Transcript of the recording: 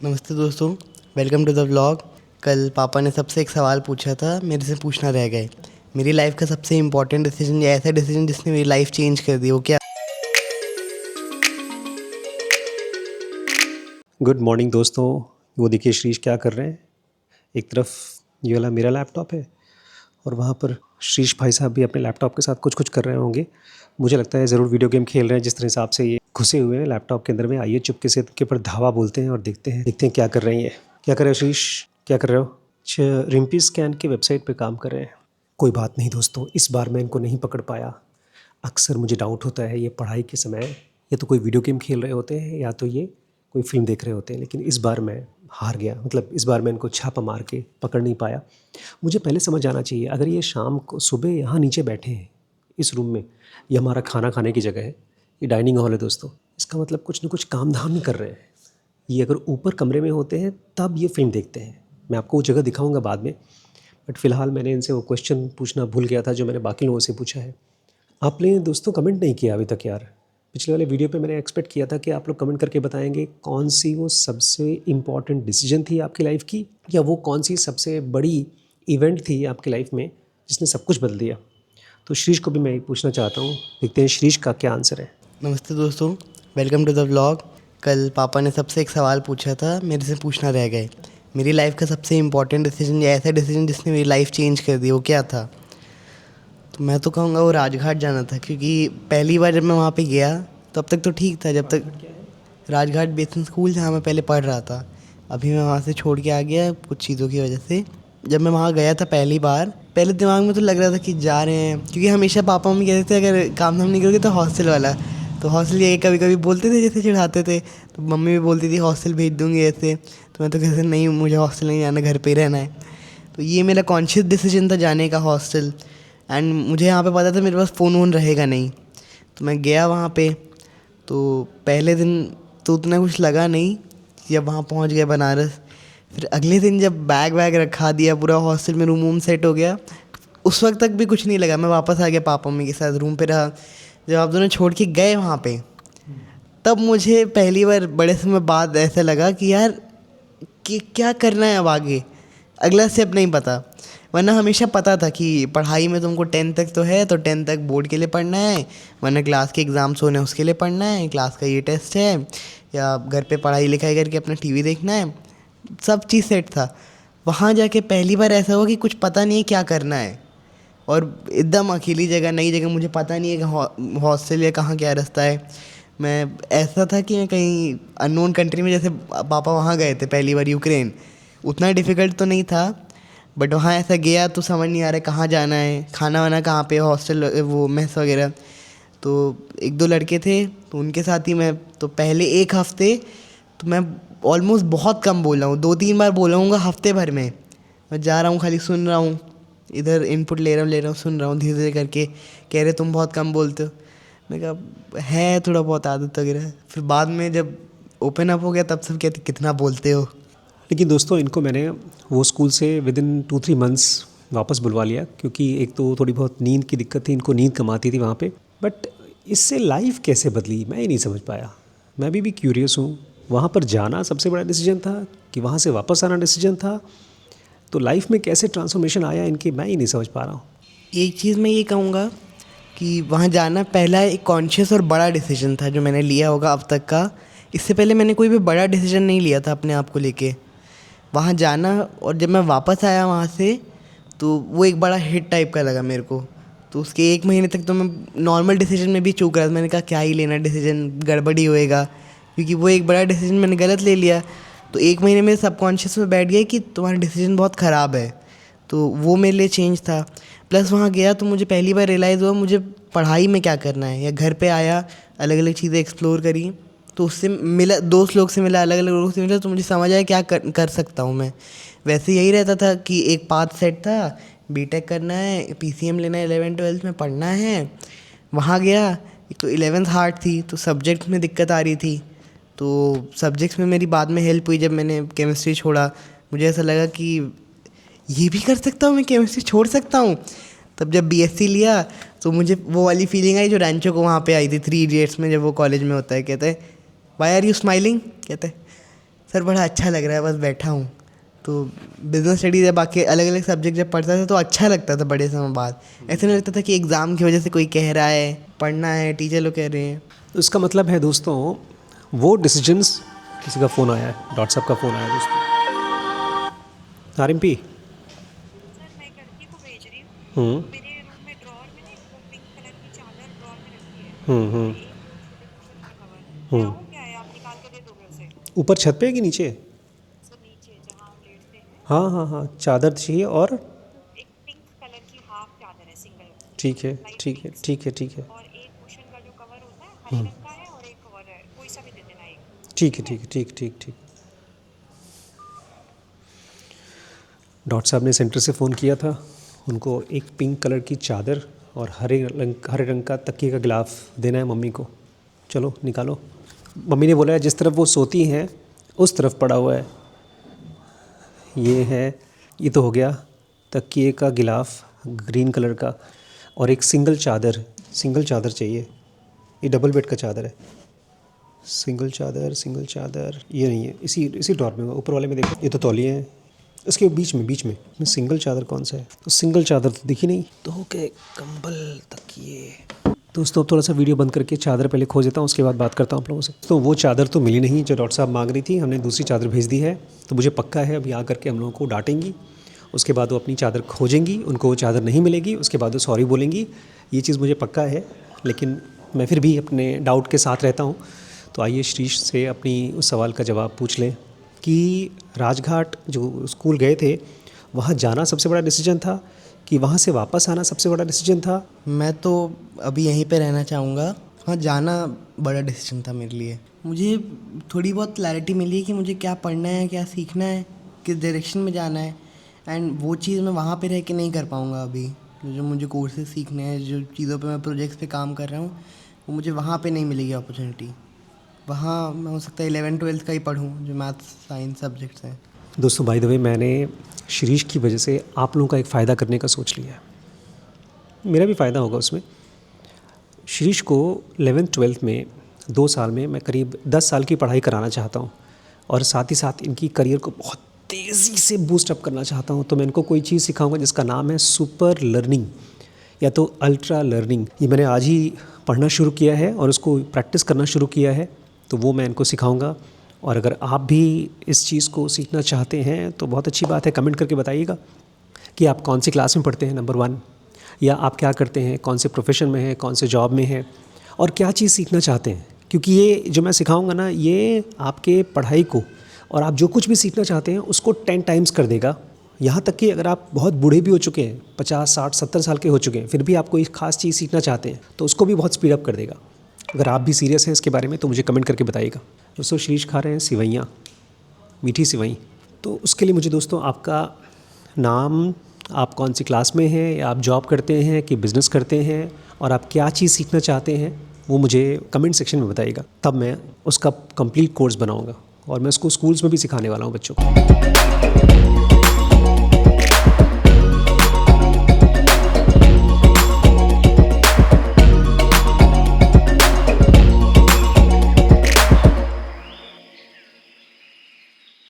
नमस्ते दोस्तों, welcome to the vlog. कल पापा ने सबसे एक सवाल पूछा था, मेरे से पूछना रह गए। मेरी लाइफ का सबसे इम्पोर्टेंट डिसीजन या ऐसा डिसीजन जिसने मेरी लाइफ चेंज कर दी, वो क्या? गुड मॉर्निंग दोस्तों। वो देखिए श्रीश क्या कर रहे हैं। एक तरफ ये वाला मेरा लैपटॉप है और वहाँ पर श्रीश भाई साहब भी अपने लैपटॉप के साथ कुछ कुछ कर रहे होंगे। मुझे लगता है ज़रूर वीडियो गेम खेल रहे हैं। जिस तरह हिसाब से ये घुसे हुए हैं लैपटॉप के अंदर में, आइए चुपके से के ऊपर धावा बोलते हैं और देखते हैं क्या कर रही हैं। क्या कर रहे हो श्रीश, क्या कर रहे हो? अच्छा, रिम्पी स्कैन की वेबसाइट पर काम कर रहे हैं। कोई बात नहीं दोस्तों, इस बार मैं इनको नहीं पकड़ पाया। अक्सर मुझे डाउट होता है ये पढ़ाई के समय या तो कोई वीडियो गेम खेल रहे होते हैं या तो ये कोई फिल्म देख रहे होते हैं, लेकिन इस बार मैं हार गया। मतलब इस बार मैं इनको छापा मार के पकड़ नहीं पाया। मुझे पहले समझ आना चाहिए, अगर ये शाम को सुबह यहाँ नीचे बैठे हैं इस रूम में, ये हमारा खाना खाने की जगह है, ये डाइनिंग हॉल है दोस्तों, इसका मतलब कुछ न कुछ काम धाम नहीं कर रहे हैं। ये अगर ऊपर कमरे में होते हैं तब ये फिल्म देखते हैं। मैं आपको वो जगह दिखाऊंगा बाद में, बट फ़िलहाल मैंने इनसे वो क्वेश्चन पूछना भूल गया था जो मैंने बाकी लोगों से पूछा है। आपने दोस्तों कमेंट नहीं किया अभी तक यार। पिछले वाले वीडियो पे मैंने एक्सपेक्ट किया था कि आप लोग कमेंट करके बताएंगे कौन सी वो सबसे इम्पॉर्टेंट डिसीजन थी आपकी लाइफ की, या वो कौन सी सबसे बड़ी इवेंट थी आपकी लाइफ में जिसने सब कुछ बदल दिया। तो श्रीश को भी मैं पूछना चाहता हूँ, देखते हैं श्रीश का क्या आंसर है। नमस्ते दोस्तों, वेलकम टू द व्लॉग। कल पापा ने सबसे एक सवाल पूछा था, मेरे से पूछना रह गए। मेरी लाइफ का सबसे इम्पोर्टेंट डिसीजन या ऐसा डिसीजन जिसने मेरी लाइफ चेंज कर दी, वो क्या था? तो मैं तो कहूँगा वो राजघाट जाना था, क्योंकि पहली बार जब मैं वहाँ पे गया तो अब तक तो ठीक था। जब तक राजघाट बेसिक स्कूल जहाँ मैं पहले पढ़ रहा था, अभी मैं वहाँ से छोड़ के आ गया कुछ चीज़ों की वजह से। जब मैं वहाँ गया था पहली बार, पहले दिमाग में तो लग रहा था कि जा रहे हैं, क्योंकि हमेशा पापा मम्मी कहते थे अगर काम धाम नहीं करोगे तो हॉस्टल वाला। तो हॉस्टल ये कभी कभी बोलते थे, जैसे चिढ़ाते थे, तो मम्मी भी बोलती थी हॉस्टल भेज दूँगी ऐसे। तो मैं तो कहते नहीं, मुझे हॉस्टल नहीं जाना, घर पर ही रहना है। तो ये मेरा कॉन्शियस डिसीजन था जाने का हॉस्टल। एंड मुझे यहाँ पे पता था मेरे पास फ़ोन वोन रहेगा नहीं। तो मैं गया वहाँ पे। तो पहले दिन तो उतना कुछ लगा नहीं, जब वहाँ पहुँच गया बनारस। फिर अगले दिन जब बैग वैग रखा दिया, पूरा हॉस्टल में रूम वूम सेट हो गया, उस वक्त तक भी कुछ नहीं लगा। मैं वापस आ गया पापा मम्मी के साथ, रूम पे रहा। जब आप दोनों छोड़ के गए वहाँ पे, तब मुझे पहली बार बड़े समय बाद ऐसा लगा कि यार कि क्या करना है अब आगे, अगला स्टेप नहीं पता। वरना हमेशा पता था कि पढ़ाई में तुमको 10 तक तो है, तो 10 तक बोर्ड के लिए पढ़ना है, वरना क्लास के एग्ज़ाम्स होने उसके लिए पढ़ना है, क्लास का ये टेस्ट है, या घर पे पढ़ाई लिखाई करके अपना टीवी देखना है। सब चीज़ सेट था। वहाँ जाके पहली बार ऐसा हुआ कि कुछ पता नहीं है क्या करना है, और एकदम अकेली जगह, नई जगह, मुझे पता नहीं है कि हॉस्टल या कहाँ क्या रास्ता है। मैं ऐसा था कि मैं कहीं अननोन कंट्री में, जैसे पापा वहाँ गए थे पहली बार यूक्रेन, उतना डिफ़िकल्ट तो नहीं था, बट वहाँ ऐसा गया तो समझ नहीं आ रहा है कहाँ जाना है, खाना वाना कहाँ पे, हॉस्टल वो मेस वगैरह। तो एक दो लड़के थे तो उनके साथ ही मैं, तो पहले एक हफ़्ते तो मैं ऑलमोस्ट बहुत कम बोल रहा हूँ, 2-3 बार बोला हूँगा हफ्ते भर में। मैं जा रहा हूँ, खाली सुन रहा हूँ, इधर इनपुट ले रहा हूँ, सुन रहा हूँ, धीरे धीरे करके। कह रहे तुम बहुत कम बोलते हो। मैं कहा है थोड़ा बहुत आदत वगैरह। फिर बाद में जब ओपन अप हो गया तब सब कहते कितना बोलते हो। लेकिन दोस्तों इनको मैंने वो स्कूल से विदिन 2-3 मंथ्स वापस बुलवा लिया, क्योंकि एक तो थोड़ी बहुत नींद की दिक्कत थी, इनको नींद कम आती थी वहाँ पे। बट इससे लाइफ कैसे बदली मैं ही नहीं समझ पाया। मैं भी क्यूरियस हूँ। वहाँ पर जाना सबसे बड़ा डिसीजन था कि वहाँ से वापस आना डिसीजन था? तो लाइफ में कैसे ट्रांसफॉर्मेशन आया इनकी, मैं ही नहीं समझ पा रहा हूँ। एक चीज़ मैं ये कहूँगा कि वहाँ जाना पहला एक कॉन्शियस और बड़ा डिसीजन था जो मैंने लिया होगा अब तक का। इससे पहले मैंने कोई भी बड़ा डिसीजन नहीं लिया था अपने आप को लेके। वहाँ जाना, और जब मैं वापस आया वहाँ से, तो वो एक बड़ा हिट टाइप का लगा मेरे को। तो उसके 1 महीने तक तो मैं नॉर्मल डिसीजन में भी चूक रहा था। मैंने कहा क्या ही लेना डिसीजन, गड़बड़ ही होएगा, क्योंकि वो एक बड़ा डिसीजन मैंने गलत ले लिया। तो 1 महीने में सबकॉन्शियस में बैठ गया कि तुम्हारा डिसीजन बहुत ख़राब है। तो वो मेरे लिए चेंज था। प्लस वहाँ गया तो मुझे पहली बार रियलाइज़ हुआ मुझे पढ़ाई में क्या करना है। या घर पे आया, अलग अलग चीज़ें एक्सप्लोर करी, तो उससे मिला, दोस्त लोग से मिला, अलग अलग लोगों से मिला, तो मुझे समझ आया क्या कर सकता हूँ मैं। वैसे यही रहता था कि एक पाथ सेट था, बीटेक करना है, पीसीएम लेना है, 11th-12th में पढ़ना है। वहाँ गया, एक तो 11th हार्ड थी, तो सब्जेक्ट में दिक्कत आ रही थी। तो सब्जेक्ट्स में मेरी बाद में हेल्प हुई जब मैंने केमिस्ट्री छोड़ा। मुझे ऐसा लगा कि ये भी कर सकता हूँ, मैं केमिस्ट्री छोड़ सकता हूँ। तब जब बीएससी लिया तो मुझे वो वाली फीलिंग आई जो रैंचो को वहाँ पे आई थी 3 इडियट्स में, जब वो कॉलेज में होता है, कहते हैं व्हाई आर यू स्माइलिंग, कहते हैं सर बड़ा अच्छा लग रहा है, बस बैठा हूँ। तो बिजनेस स्टडीज़ या बाकी अलग अलग सब्जेक्ट जब पढ़ता था तो अच्छा लगता था बड़े समय बाद। ऐसे नहीं लगता था कि एग्ज़ाम की वजह से कोई कह रहा है, पढ़ना है, टीचर लोग कह रहे हैं। तो इसका मतलब है दोस्तों, वो डिसीजंस, किसी का फ़ोन आया है, डॉक्टर साहब का फ़ोन आया है दोस्तों। आरएमपी। सर मैं एक लड़की को भेज रही हूँ। हम्म मेरे रूम में ड्रॉअर में ना एक वो पिंक कलर की चादर ड्रॉअर में रखी है, और हम्म एक वो छोटे कुशन का कवर। मैं हम्म आऊँ क्या है, आप निकाल के दे दोगे उसे? ऊपर छत पे है कि नीचे? सर नीचे जहाँ हम लेटते हैं, हाँ हाँ हाँ, चादर चाहिए और एक पिंक कलर की हाफ चादर है, सिंगल, ठीक है लाइट ठीक है पिंक सी। ठीक है ठीक है और एक कुशन का जो कवर होता है हरे रंग का है, और एक और है, कोई सा भी दे देना एक। ठीक है ठीक है। ठीक है ठीक ठीक ठीक। डॉक्टर साहब ने सेंटर से फ़ोन किया था, उनको एक पिंक कलर की चादर और हरे रंग का तकिए का गिलाफ देना है मम्मी को। चलो निकालो। मम्मी ने बोला है जिस तरफ वो सोती हैं उस तरफ पड़ा हुआ है। ये है, ये तो हो गया तकिए का गिलाफ ग्रीन कलर का, और एक सिंगल चादर चाहिए। ये डबल बेड का चादर है। सिंगल चादर ये नहीं है, इसी ड्रॉर में, ऊपर वाले में देखो, ये तो तौलिए हैं। इसके बीच में सिंगल चादर कौन सा है? तो सिंगल चादर तो दिखी नहीं, तो के कंबल तकिए। दोस्तों थोड़ा सा वीडियो बंद करके चादर पहले खोज देता हूँ, उसके बाद बात करता हूँ आप लोगों से। तो वो चादर तो मिली नहीं जो डॉक्टर साहब मांग रही थी, हमने दूसरी चादर भेज दी है। तो मुझे पक्का है अभी आ करके हम लोगों को डांटेंगी, उसके बाद वो अपनी चादर खोजेंगी, उनको वो चादर नहीं मिलेगी, उसके बाद वो सॉरी बोलेंगी। ये चीज़ मुझे पक्का है, लेकिन मैं फिर भी अपने डाउट के साथ रहता हूँ। तो आइए श्रीश से अपनी उस सवाल का जवाब पूछ लें कि राजघाट जो स्कूल गए थे वहाँ जाना सबसे बड़ा डिसीजन था कि वहाँ से वापस आना सबसे बड़ा डिसीजन था? मैं तो अभी यहीं पे रहना चाहूँगा। हाँ, जाना बड़ा डिसीजन था मेरे लिए। मुझे थोड़ी बहुत क्लैरिटी मिली है कि मुझे क्या पढ़ना है, क्या सीखना है, किस डायरेक्शन में जाना है। एंड वो चीज़ मैं वहाँ पे रह के नहीं कर पाऊँगा अभी। जो मुझे कोर्सेज सीखने हैं, जो चीज़ों पे मैं प्रोजेक्ट्स पे काम कर रहा हूँ, वो मुझे वहाँ पे नहीं मिलेगी अपॉर्चुनिटी। वहाँ मैं हो सकता है 11th-12th का ही पढ़ूँ, जो मैथ्स साइंस सब्जेक्ट्स हैं। दोस्तों बाय द वे, मैंने शिरीष की वजह से आप लोगों का एक फ़ायदा करने का सोच लिया है। मेरा भी फ़ायदा होगा उसमें। शिरीष को 11th-12th में 2 साल में मैं करीब 10 साल की पढ़ाई कराना चाहता हूँ, और साथ ही साथ इनकी करियर को बहुत तेज़ी से बूस्ट अप करना चाहता हूँ। तो मैं इनको कोई चीज़ सिखाऊंगा जिसका नाम है सुपर लर्निंग या तो अल्ट्रा लर्निंग। ये मैंने आज ही पढ़ना शुरू किया है और उसको प्रैक्टिस करना शुरू किया है, तो वो मैं इनको सिखाऊंगा। और अगर आप भी इस चीज़ को सीखना चाहते हैं तो बहुत अच्छी बात है, कमेंट करके बताइएगा कि आप कौन सी क्लास में पढ़ते हैं, नंबर 1, या आप क्या करते हैं, कौन से प्रोफेशन में हैं, कौन से जॉब में हैं, और क्या चीज़ सीखना चाहते हैं। क्योंकि ये जो मैं सिखाऊंगा ना, ये आपके पढ़ाई को और आप जो कुछ भी सीखना चाहते हैं उसको 10 टाइम्स कर देगा। यहाँ तक कि अगर आप बहुत बूढ़े भी हो चुके हैं, 50, 60, 70 साल के हो चुके हैं, फिर भी आप कोई ख़ास चीज़ सीखना चाहते हैं तो उसको भी बहुत स्पीड अप कर देगा। अगर आप भी सीरियस हैं इसके बारे में तो मुझे कमेंट करके बताइएगा। दोस्तों शिरीष खा रहे हैं सिवैयाँ, मीठी सिवई। तो उसके लिए मुझे दोस्तों आपका नाम, आप कौन सी क्लास में हैं, या आप जॉब करते हैं कि बिज़नेस करते हैं, और आप क्या चीज़ सीखना चाहते हैं, वो मुझे कमेंट सेक्शन में बताइएगा। तब मैं उसका कंप्लीट कोर्स बनाऊंगा और मैं उसको स्कूल्स में भी सिखाने वाला हूँ बच्चों को।